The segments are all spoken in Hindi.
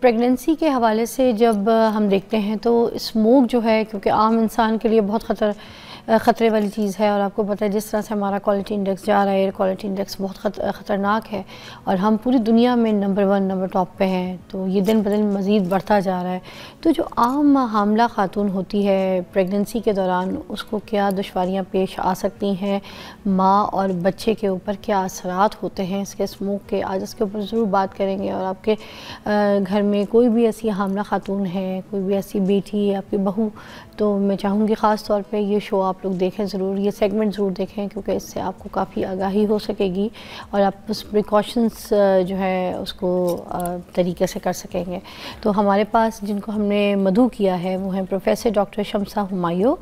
प्रेगनेंसी के हवाले से जब हम देखते हैं तो स्मोक जो है, क्योंकि आम इंसान के लिए बहुत ख़तरे वाली चीज़ है, और आपको पता है जिस तरह से हमारा क्वालिटी इंडेक्स जा रहा है, एयर क्वालिटी इंडेक्स बहुत ख़तरनाक है और हम पूरी दुनिया में नंबर 1 नंबर टॉप पे हैं, तो ये दिन ब दिन मज़ीद बढ़ता जा रहा है। तो जो आम हामला खातून होती है प्रेगनेंसी के दौरान, उसको क्या दुश्वारियाँ पेश आ सकती हैं, माँ और बच्चे के ऊपर क्या असरात होते हैं इसके स्मोक के, आज इसके ऊपर ज़रूर बात करेंगे। और आपके घर में कोई भी ऐसी हामला खातून है, कोई भी ऐसी बेटी है, आपकी बहू, तो मैं चाहूँगी ख़ास तौर पे ये शो आप लोग देखें ज़रूर, ये सेगमेंट ज़रूर देखें, क्योंकि इससे आपको काफ़ी आगाही हो सकेगी और आप उस प्रिकॉशंस जो है उसको तरीके से कर सकेंगे। तो हमारे पास जिनको हमने मदऊ किया है वो हैं professor doctor Shamsa Humayun,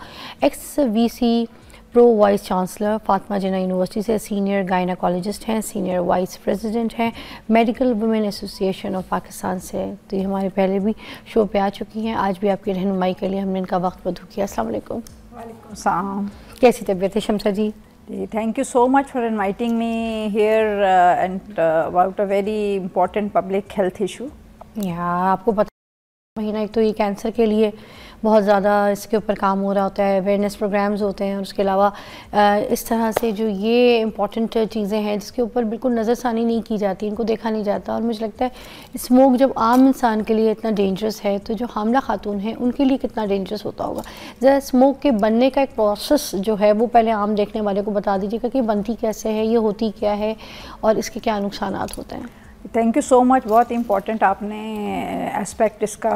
ex VC pro vice chancellor Fatima Jinnah university से, सीनियर गायनाकोलॉजिस्ट हैं, सीनियर वाइस प्रेसिडेंट हैं medical women association of Pakistan से। तो ये हमारे पहले भी शो पे आ चुकी हैं, आज भी आपकी रहनुमाई के लिए हमने इनका वक्त मदऊ किया। अस्सलाम वालेकुम। वालेकुम सलाम। कैसी तबीयत है शम्सा जी? Thank you so much for inviting me here and about a very important public health issue. आपको पता महीना एक तो ये कैंसर के लिए बहुत ज़्यादा इसके ऊपर काम हो रहा होता है, अवेयरनेस प्रोग्राम्स होते हैं, और उसके अलावा इस तरह से जो ये इम्पॉर्टेंट चीज़ें हैं जिसके ऊपर बिल्कुल नज़रसानी नहीं की जाती, इनको देखा नहीं जाता। और मुझे लगता है स्मोक जब आम इंसान के लिए इतना डेंजरस है, तो जो हामला खातून हैं उनके लिए कितना डेंजरस होता होगा। ज़रा स्मोक के बनने का एक प्रोसेस जो है वो पहले आम देखने वाले को बता दीजिएगा कि बनती कैसे है, ये होती क्या है और इसके क्या नुकसान होते हैं। थैंक यू सो मच, बहुत इम्पोर्टेंट आपने एस्पेक्ट इसका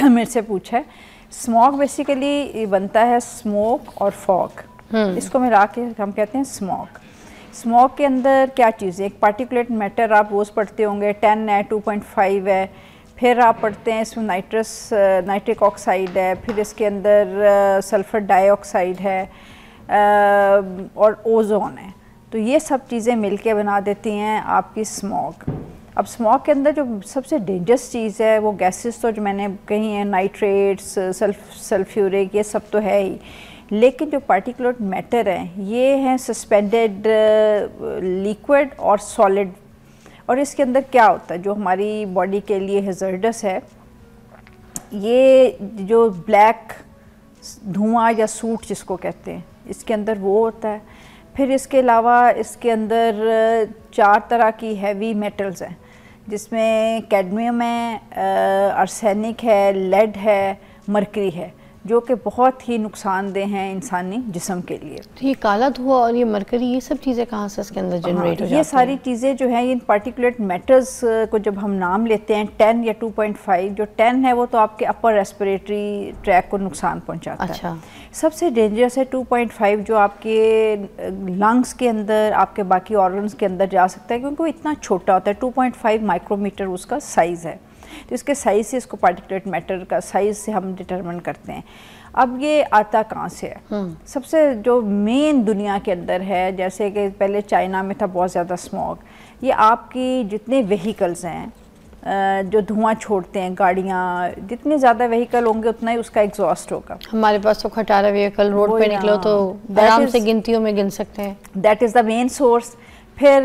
मेरे से पूछा है। स्मोक बेसिकली बनता है स्मोक और फॉग, इसको मिला के हम कहते हैं स्मोक। स्मोक के अंदर क्या चीज़ है, एक पार्टिकुलेट मैटर आप रोज़ पढ़ते होंगे, 10 है, 2.5 है, फिर आप पढ़ते हैं इसमें नाइट्रिक ऑक्साइड है, फिर इसके अंदर सल्फ़र डाइऑक्साइड है और ओजोन है। तो ये सब चीज़ें मिलके बना देती हैं आपकी स्मोक। अब स्मोक के अंदर जो सबसे डेंजरस चीज़ है वो गैसेस, तो जो मैंने कही हैं, नाइट्रेट्स, सल्फ्यूरिक, ये सब तो है ही, लेकिन जो पार्टिकुलेट मैटर हैं ये हैं सस्पेंडेड, लिक्विड और सॉलिड। और इसके अंदर क्या होता है जो हमारी बॉडी के लिए हैज़र्डस है, ये जो ब्लैक धुआं या सूट जिसको कहते हैं, इसके अंदर वो होता है। फिर इसके अलावा इसके अंदर 4 तरह की हैवी मेटल्स हैं, जिसमें कैडमियम है, आर्सेनिक है, लेड है, मरकरी है, जो कि बहुत ही नुकसानदेह हैं इंसानी जिस्म के लिए। तो ये काला धुआं और ये मरकरी, ये सब चीज़ें कहाँ से इसके अंदर जनरेट हो जाती हैं? ये सारी चीज़ें जो हैं, इन पार्टिकुलेट मैटर्स को जब हम नाम लेते हैं 10 या 2.5, जो 10 है वो तो आपके अपर रेस्पिरेटरी ट्रैक को नुकसान पहुंचाता है। सबसे डेंजरस है 2.5, जो आपके लंग्स के अंदर, आपके बाकी ऑर्गन्स के अंदर जा सकता है, क्योंकि वो इतना छोटा होता है। 2.5 माइक्रोमीटर उसका साइज़ है, तो इसके साइज़ से इसको पार्टिकुलेट मैटर का साइज़ से हम डिटरमिन करते हैं। अब ये आता कहाँ से है? सबसे जो मेन दुनिया के अंदर है, जैसे कि पहले चाइना में था बहुत ज़्यादा स्मोक, ये आपकी जितने व्हीकल्स हैं जो धुआं छोड़ते हैं, गाड़ियाँ, जितने ज़्यादा व्हीकल होंगे उतना ही उसका एग्जॉस्ट होगा। हमारे पास तो खटारा व्हीकल रोड पे निकलो तो आराम से गिनतियों में गिन सकते हैं। That is the main source. फिर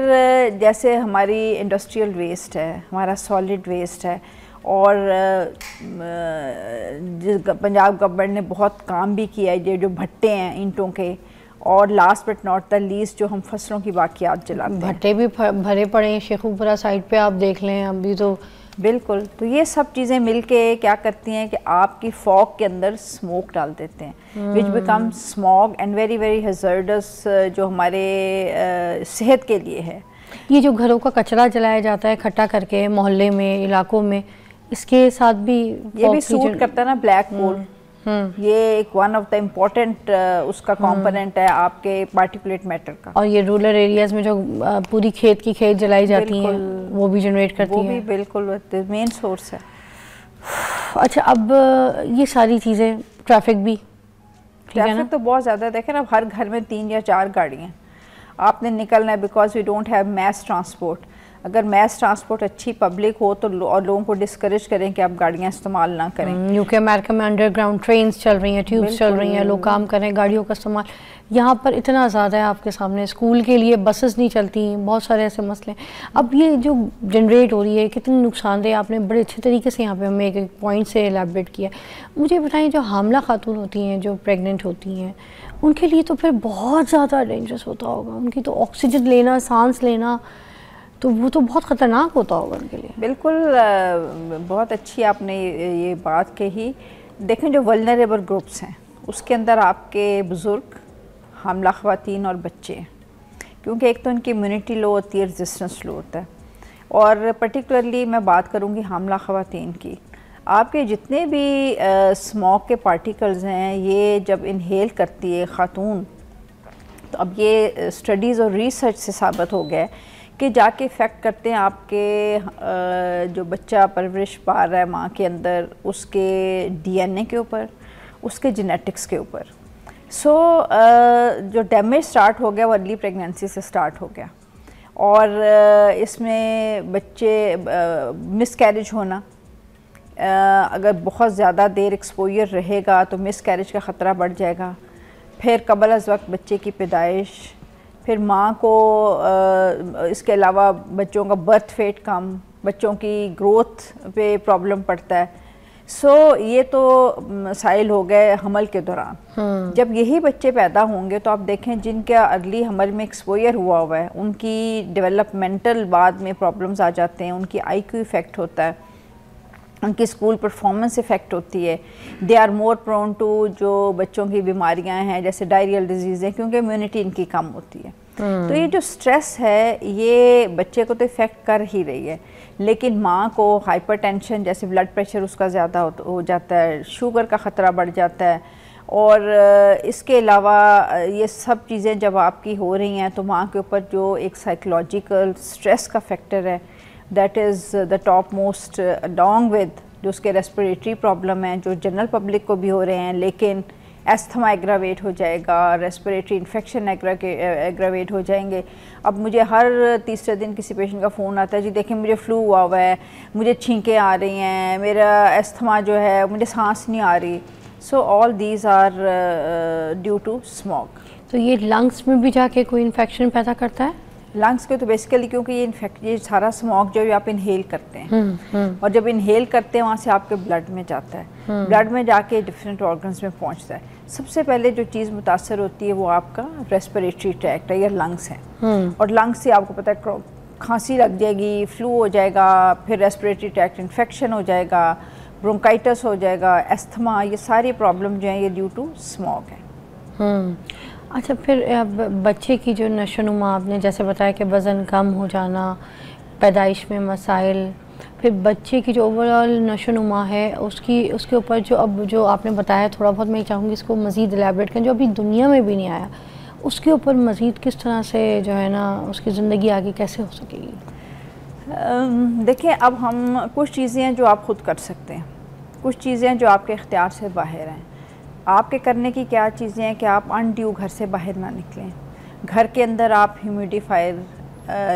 जैसे हमारी इंडस्ट्रियल वेस्ट है, हमारा सॉलिड वेस्ट है, और पंजाब गवर्नमेंट ने बहुत काम भी किया है, ये जो भट्टे हैं ईंटों के, और last but not the least जो हम फसलों की बाकियात जलाते हैं, भट्टे भी भरे पड़े हैं शेखुपुरा साइड पे, आप देख लें अभी तो बिल्कुल। तो ये सब चीज़ें मिलके क्या करती हैं कि आपकी फॉग के अंदर स्मोक डाल देते हैं, विच become smog and very very हैज़र्डस, जो हमारे सेहत के लिए है। ये जो घरों का कचरा जलाया जाता है इकट्ठा करके मोहल्ले में, इलाकों में, इसके साथ भी ये भी सूट करता है ना, ब्लैक कोल। ये एक वन ऑफ द इम्पोर्टेंट उसका कंपोनेंट है आपके पार्टिकुलेट मैटर का। और ये रूरल एरियाज में जो पूरी खेत की खेत जलाई जाती हैं वो भी जनरेट करती हैं, वो भी बिल्कुल मेन सोर्स है। अच्छा, अब ये सारी चीज़ें, ट्रैफिक भी, ट्रैफिक तो बहुत ज़्यादा, देखें ना, हर घर में 3 या 4 गाड़ियाँ, आपने निकलना है because we don't have mass transport. अगर मैस ट्रांसपोर्ट अच्छी पब्लिक हो तो और लोगों को डिस्करेज करें कि आप गाड़ियाँ इस्तेमाल ना करें। यूके अमेरिका में अंडरग्राउंड ट्रेन्स चल रही हैं, ट्यूब्स चल रही हैं, लोग काम कर रहे हैं, गाड़ियों का इस्तेमाल यहाँ पर इतना ज़्यादा है आपके सामने। स्कूल के लिए बसेस नहीं चलती, बहुत सारे ऐसे मसले। अब ये जो जनरेट हो रही है कितनी नुकसानदेह, आपने बड़े अच्छे तरीके से यहाँ पे हमें एक पॉइंट से एलैबोरेट किया। मुझे बताएं, जो हामला खातून होती हैं, जो प्रेग्नेंट होती हैं, उनके लिए तो फिर बहुत ज़्यादा डेंजरस होता होगा। उनकी तो ऑक्सीजन लेना, सांस लेना, तो वो तो बहुत ख़तरनाक होता होगा उनके लिए। बिल्कुल, बहुत अच्छी आपने ये बात कही। देखें, जो वल्नरेबल ग्रुप्स हैं उसके अंदर आपके बुज़ुर्ग, हामला ख़वातीन और बच्चे, क्योंकि एक तो उनकी इम्यूनिटी लो होती है, रेजिस्टेंस लो होता है। और पर्टिकुलरली मैं बात करूँगी हामला ख़वातीन की। आपके जितने भी स्मोक के पार्टिकल्स हैं, ये जब इनहेल करती है खातून, तो अब ये स्टडीज़ और रिसर्च से साबित हो गया कि जाके इफ़ेक्ट करते हैं आपके जो बच्चा परवरिश पा रहा है माँ के अंदर, उसके डीएनए के ऊपर, उसके जेनेटिक्स के ऊपर। जो डैमेज स्टार्ट हो गया वो अर्ली प्रेगनेंसी से स्टार्ट हो गया। और इसमें बच्चे मिसकैरेज होना, अगर बहुत ज़्यादा देर एक्सपोजर रहेगा तो मिसकैरेज का ख़तरा बढ़ जाएगा। फिर कबल अज़ वक्त बच्चे की पैदाइश, फिर माँ को इसके अलावा बच्चों का बर्थ वेट कम, बच्चों की ग्रोथ पे प्रॉब्लम पड़ता है। ये तो मसाइल हो गए हमल के दौरान। जब यही बच्चे पैदा होंगे तो आप देखें जिनका अर्ली हमल में एक्सपोजर हुआ हुआ है, उनकी डेवलपमेंटल बाद में प्रॉब्लम्स आ जाते हैं, उनकी IQ इफ़ेक्ट होता है, उनकी स्कूल परफॉर्मेंस इफ़ेक्ट होती है। They are more prone to जो बच्चों की बीमारियां हैं जैसे डायरियल डिजीज़ हैं, क्योंकि इम्यूनिटी इनकी कम होती है। तो ये जो स्ट्रेस है ये बच्चे को तो इफ़ेक्ट कर ही रही है, लेकिन माँ को हाइपरटेंशन जैसे ब्लड प्रेशर उसका ज़्यादा हो जाता है, शुगर का ख़तरा बढ़ जाता है। और इसके अलावा ये सब चीज़ें जब आपकी हो रही हैं तो माँ के ऊपर जो एक साइकोलॉजिकल स्ट्रेस का फैक्टर है, that is the top most, along with जो उसके रेस्पिरेटरी प्रॉब्लम हैं जो जनरल पब्लिक को भी हो रहे हैं, लेकिन एस्थमा एग्रावेट हो जाएगा, रेस्पिरेटरी इन्फेक्शन एग्रावेट हो जाएंगे। अब मुझे हर तीसरे दिन किसी पेशेंट का फ़ोन आता है, जी देखें मुझे फ्लू हुआ है, मुझे छींकें आ रही हैं, मेरा एस्थमा जो है, मुझे सांस नहीं आ रही। So all these are due to smoke. तो ये लंग्स में भी जाके कोई इन्फेक्शन पैदा करता है? लंग्स के तो बेसिकली क्योंकि ये सारा स्मोक जो है आप इनहेल करते हैं, और जब इनहेल करते हैं वहाँ से आपके ब्लड में जाता है, ब्लड में जाके डिफरेंट ऑर्गन्स में पहुँचता है। सबसे पहले जो चीज़ मुतासर होती है वो आपका रेस्पिरेटरी ट्रैक्ट है या लंग्स हैं। और लंग्स से आपको पता है खांसी लग जाएगी, फ्लू हो जाएगा, फिर रेस्पिरेटरी ट्रैक्ट इन्फेक्शन हो जाएगा, ब्रोंकाइटिस हो जाएगा, एस्थमा, ये सारी प्रॉब्लम जो है ये ड्यू टू स्मोक है। अच्छा, फिर बच्चे की जो नशोनुमा, आपने जैसे बताया कि वज़न कम हो जाना, पैदाइश में मसाइल, फिर बच्चे की जो ओवरऑल नशोनुमा है उसके ऊपर जो आपने बताया, थोड़ा बहुत मैं चाहूँगी इसको मज़ीद एलैबोरेट करें, जो अभी दुनिया में भी नहीं आया, उसके ऊपर मज़ीद किस तरह से जो है ना उसकी ज़िंदगी आगे कैसे हो सकेगी? देखिए, अब हम कुछ चीज़ें हैं जो आप ख़ुद कर सकते हैं, कुछ चीज़ें जो आपके इख्तियार से बाहर हैं। आपके करने की क्या चीज़ें हैं कि आप अनड्यू घर से बाहर ना निकलें। घर के अंदर आप ह्यूमिडिफायर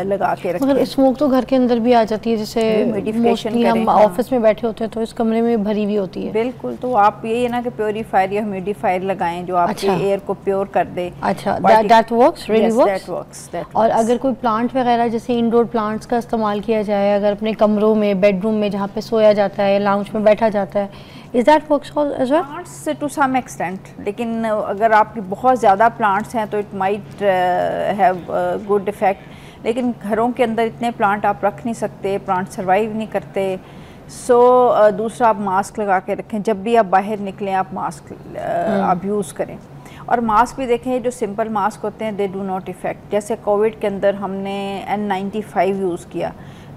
लगा के रखें। मगर स्मोक तो घर के अंदर भी आ जाती है, जैसे मोस्टली हम ऑफिस में बैठे होते हैं तो इस कमरे में भरी हुई होती है। बिल्कुल, तो आप यही है ना कि प्योरीफायर या ह्यूमिडिफायर लगाएं जो आपके एयर को प्योर कर दे। अच्छा, दैट वर्क्स, रियली वर्क्स। और अगर कोई प्लांट वगैरह जैसे इंडोर प्लांट्स का इस्तेमाल किया जाए, अगर अपने कमरों में, बेडरूम में जहाँ पे सोया जाता है, लाउंज में बैठा जाता है, is that works as well? Plants to some extent, लेकिन अगर आपकी बहुत ज़्यादा प्लांट्स हैं तो it might have good effect, लेकिन घरों के अंदर इतने प्लांट आप रख नहीं सकते, प्लांट सर्वाइव नहीं करते। दूसरा, आप मास्क लगा के रखें, जब भी आप बाहर निकलें आप मास्क आप यूज़ करें। और मास्क भी देखें, जो सिंपल मास्क होते हैं दे डू नॉट इफ़ेक्ट। जैसे कोविड के अंदर हमने N95 यूज़ किया,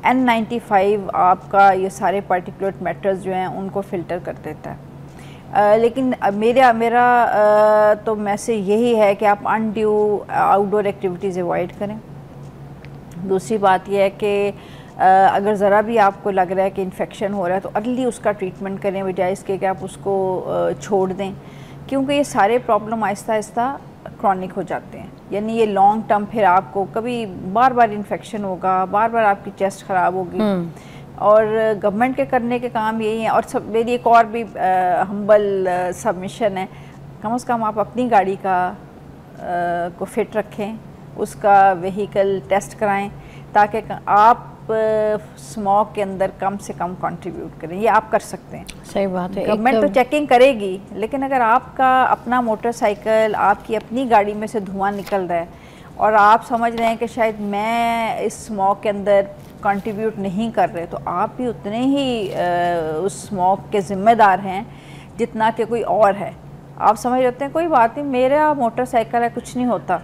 N95 आपका ये सारे पार्टिकुलेट मैटर्स जो हैं उनको फ़िल्टर कर देता है। लेकिन मेरा तो मैसेज यही है कि आप अनड्यू आउटडोर एक्टिविटीज़ अवॉइड करें। दूसरी बात यह है कि अगर ज़रा भी आपको लग रहा है कि इन्फेक्शन हो रहा है तो अर्ली उसका ट्रीटमेंट करें, बजाय इसके कि आप उसको छोड़ दें, क्योंकि ये सारे प्रॉब्लम आहिस्ता आहिस्ता क्रॉनिक हो जाते हैं, यानी ये लॉन्ग टर्म फिर आपको कभी बार बार इन्फेक्शन होगा, बार बार आपकी चेस्ट ख़राब होगी। और गवर्नमेंट के करने के काम यही है। और सब मेरी एक और भी हम्बल सबमिशन है, कम से कम आप अपनी गाड़ी का को फिट रखें, उसका व्हीकल टेस्ट कराएं, ताकि आप स्मोक के अंदर कम से कम कंट्रीब्यूट करें। ये आप कर सकते हैं। सही बात है। गवर्नमेंट तो चेकिंग करेगी, लेकिन अगर आपका अपना मोटरसाइकिल, आपकी अपनी गाड़ी में से धुआं निकल रहा है और आप समझ रहे हैं कि शायद मैं इस स्मोक के अंदर कंट्रीब्यूट नहीं कर रहे, तो आप भी उतने ही उस स्मोक के ज़िम्मेदार हैं जितना कि कोई और है। आप समझ रहे हैं कोई बात नहीं, मेरा मोटरसाइकिल है, कुछ नहीं होता,